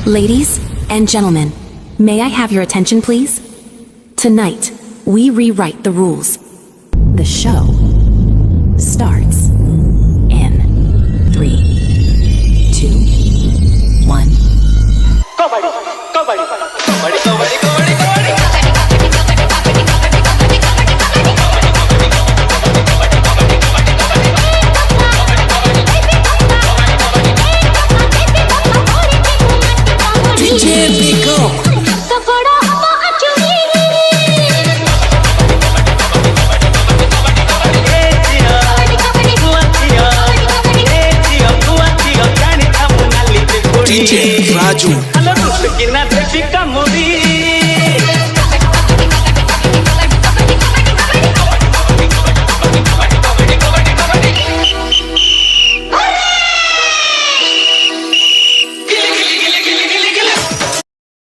Ladies and gentlemen, may I have your attention, please? Tonight, we rewrite the rules. The show starts in 3, 2, 1. Kabaddi, kabaddi, kabaddi, kabaddi, kabaddi, kabaddi. DJ Raju.